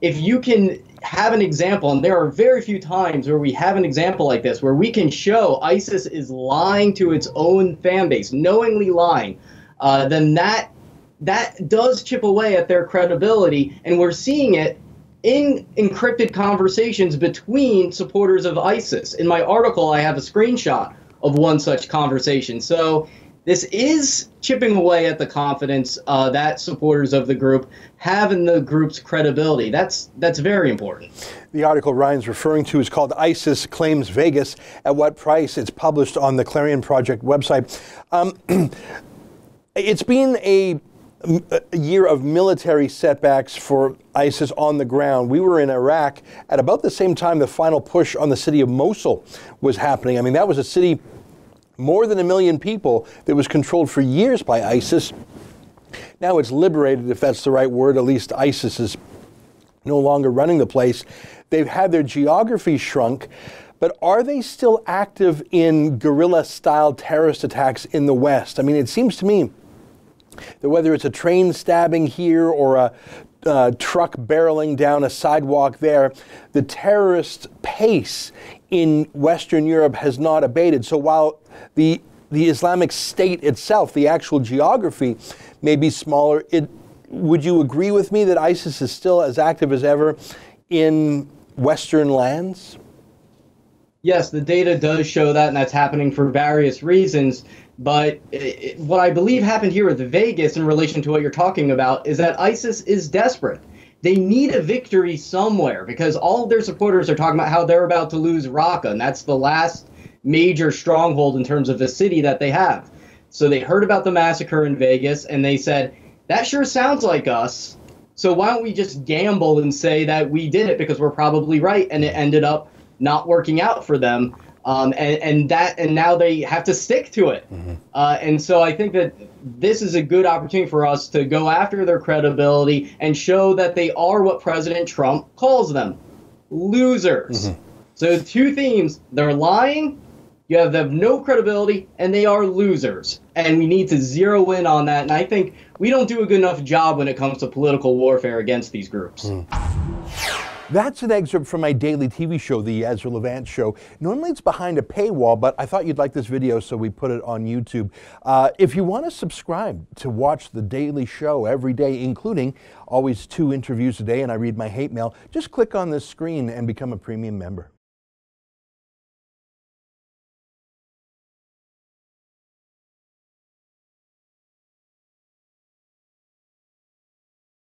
if you can have an example, and there are very few times where we have an example like this, where we can show ISIS is lying to its own fan base, knowingly lying, then that does chip away at their credibility, and we're seeing it in encrypted conversations between supporters of ISIS. In my article, I have a screenshot of one such conversation. So this is chipping away at the confidence that supporters of the group have in the group's credibility. That's very important. The article Ryan's referring to is called ISIS Claims Vegas at What Price? It's published on the Clarion Project website. It's been a year of military setbacks for ISIS on the ground. We were in Iraq at about the same time the final push on the city of Mosul was happening. I mean, that was a city, more than 1 million people, that was controlled for years by ISIS. Now it's liberated, if that's the right word. At least ISIS is no longer running the place. They've had their geography shrunk, but are they still active in guerrilla-style terrorist attacks in the West? I mean, it seems to me that whether it's a train stabbing here or a truck barreling down a sidewalk there, the terrorist pace in Western Europe has not abated. So while the Islamic State itself, the actual geography, may be smaller, would you agree with me that ISIS is still as active as ever in Western lands? Yes, the data does show that, and that's happening for various reasons. But what I believe happened here with Vegas in relation to what you're talking about is that ISIS is desperate. They need a victory somewhere because all of their supporters are talking about how they're about to lose Raqqa, and that's the last major stronghold in terms of the city that they have. So they heard about the massacre in Vegas, and they said, that sure sounds like us, so why don't we just gamble and say that we did it because we're probably right, and it ended up not working out for them. And now they have to stick to it. Mm-hmm. And so I think that this is a good opportunity for us to go after their credibility and show that they are what President Trump calls them, losers. Mm-hmm. So 2 themes: they're lying, you have no credibility, and they are losers. And we need to zero in on that. And I think we don't do a good enough job when it comes to political warfare against these groups. That's an excerpt from my daily TV show, The Ezra Levant Show. Normally it's behind a paywall, but I thought you'd like this video, so we put it on YouTube. If you want to subscribe to watch the daily show every day, including always 2 interviews a day, and I read my hate mail, just click on this screen and become a premium member.